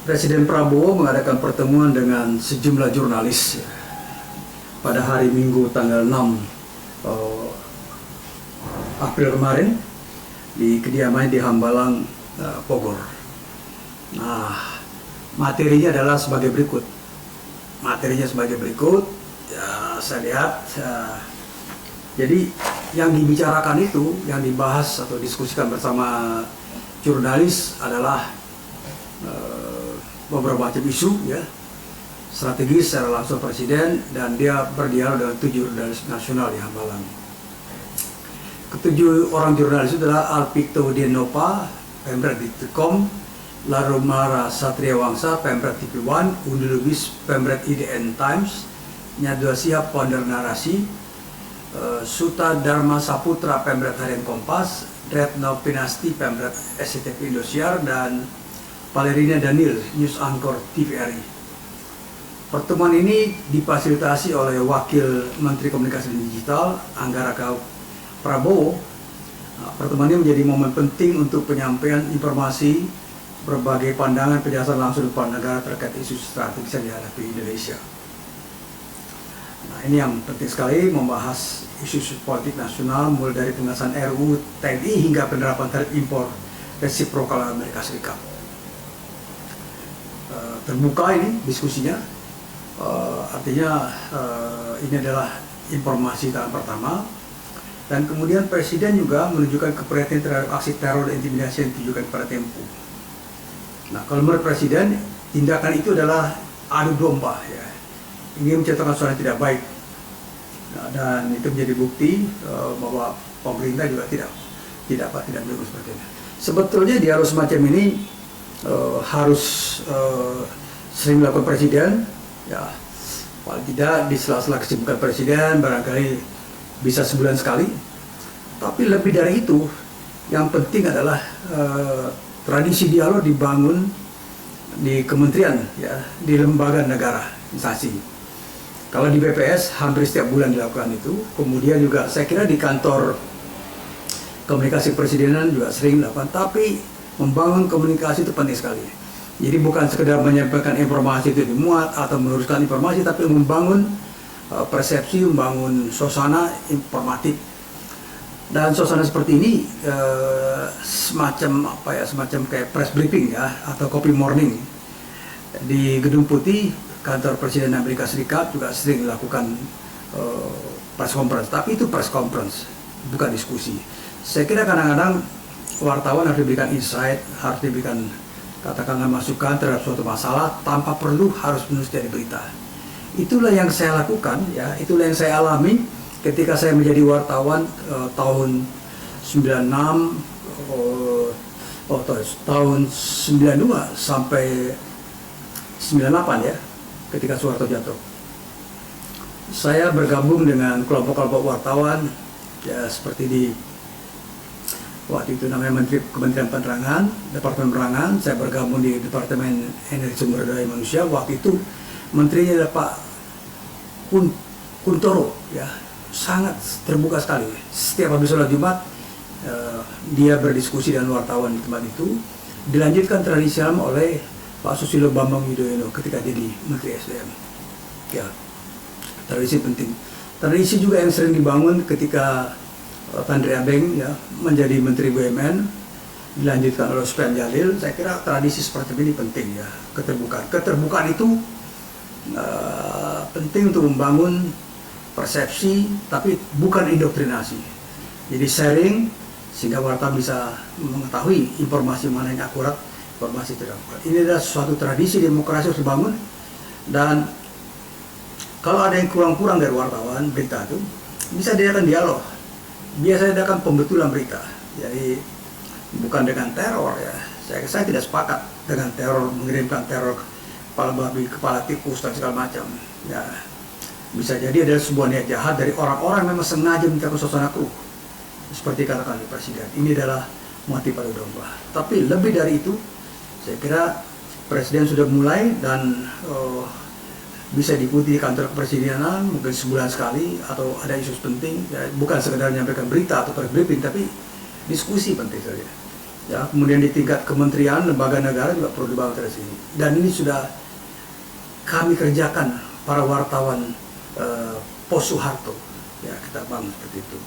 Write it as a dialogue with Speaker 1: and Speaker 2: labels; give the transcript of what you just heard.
Speaker 1: Presiden Prabowo mengadakan pertemuan dengan sejumlah jurnalis pada hari Minggu tanggal 6 April kemarin di kediamannya di Hambalang, Bogor. Nah, materinya adalah sebagai berikut. Ya, saya lihat. Jadi yang dibicarakan itu, yang dibahas atau diskusikan bersama jurnalis adalah beberapa macam isu, ya, strategis secara langsung presiden, dan dia berdialog dengan 7 jurnalis nasional di Hambalang. Ketujuh orang jurnalis itu adalah Alpito Dienova, Pemret Detikcom, Larumara Satria Wangsa, Pemret TV1, Undi Lubis, Pemret IDN Times, Nyadua Siap, Founder Narasi, Suta Dharma Saputra, Pemret Harian Kompas, Retno Pinasti, Pemret SCTV Indosiar, dan Valerina Daniel, News Anchor TVRI. Pertemuan ini difasilitasi oleh Wakil Menteri Komunikasi dan Digital, Anggara Prabowo. Pertemuan ini menjadi momen penting untuk penyampaian informasi, berbagai pandangan, penjelasan langsung kepala negara terkait isu strategis yang dihadapi Indonesia. Nah, ini yang penting sekali, membahas isu politik nasional, mulai dari pengesahan RUU TNI hingga penerapan tarif impor resiprokal Amerika Serikat. Terbuka ini diskusinya, artinya ini adalah informasi tahap pertama, dan kemudian Presiden juga menunjukkan keprihatinan terhadap aksi teror dan intimidasi yang ditujukan kepada Tempo. Nah, kalau menurut Presiden, tindakan itu adalah adu domba, ya, ingin menciptakan suara yang tidak baik. Nah, dan itu menjadi bukti bahwa pemerintah juga tidak mendukung seperti ini. Sebetulnya dialog semacam ini harus sering dilakukan Presiden, ya, paling tidak di sela-sela kesibukan Presiden, barangkali bisa sebulan sekali. Tapi lebih dari itu, yang penting adalah tradisi dialog dibangun di kementerian, ya, di lembaga negara, instansi. Kalau di BPS hampir setiap bulan dilakukan itu, kemudian juga saya kira di kantor komunikasi presidenan juga sering dilakukan, tapi membangun komunikasi itu penting sekali. Jadi bukan sekedar menyampaikan informasi itu dimuat atau meneruskan informasi, tapi membangun persepsi, membangun suasana informatif. Dan suasana seperti ini semacam kayak press briefing, ya, atau copy morning di Gedung Putih kantor Presiden Amerika Serikat juga sering dilakukan press conference, tapi itu press conference, bukan diskusi. Saya kira kadang-kadang wartawan harus diberikan insight, harus diberikan katakanlah masukan terhadap suatu masalah tanpa perlu harus menulis dari berita. Itulah yang saya lakukan, ya, itulah yang saya alami ketika saya menjadi wartawan tahun 96, tahun 92 sampai 98, ya, ketika Soeharto jatuh. Saya bergabung dengan kelompok-kelompok wartawan, ya, seperti di waktu itu namanya Menteri Kementerian Penerangan, Departemen Penerangan. Saya bergabung di Departemen Energi Sumber Daya Manusia. Waktu itu menterinya adalah Pak Kuntoro, ya, sangat terbuka sekali. Setiap habis sholat Jumat, dia berdiskusi dengan wartawan di tempat itu. Dilanjutkan tradisi oleh Pak Susilo Bambang Yudhoyono ketika jadi Menteri SDM. Ya, tradisi penting. Tradisi juga yang sering dibangun ketika Tandri Abeng, ya, menjadi Menteri BUMN, dilanjutkan oleh Sufyan Jalil. Saya kira tradisi seperti ini penting, ya, keterbukaan. Keterbukaan itu penting untuk membangun persepsi, tapi bukan indoktrinasi. Jadi sharing sehingga wartawan bisa mengetahui informasi mana yang akurat, informasi tidak akurat. Ini adalah suatu tradisi demokrasi harus dibangun, dan kalau ada yang kurang-kurang dari wartawan berita itu bisa diadakan dialog. Biasanya diadakan pembetulan berita. Jadi bukan dengan teror, ya. Saya tidak sepakat dengan teror, mengirimkan teror kepala babi, kepala tikus dan segala macam. Ya, bisa jadi adalah sebuah niat jahat dari orang-orang yang memang sengaja menciptakan suasana keruh. Seperti katakan Presiden, ini adalah motif adu domba. Tapi lebih dari itu, saya kira Presiden sudah mulai dan bisa diikuti di kantor kepresidenan mungkin sebulan sekali, atau ada isu penting, ya, bukan sekedar menyampaikan berita atau press briefing, tapi diskusi penting saja. Ya, kemudian di tingkat kementerian, lembaga negara juga perlu dibangun dari sini. Dan ini sudah kami kerjakan para wartawan Pos Soeharto. Ya, kita bangun seperti itu.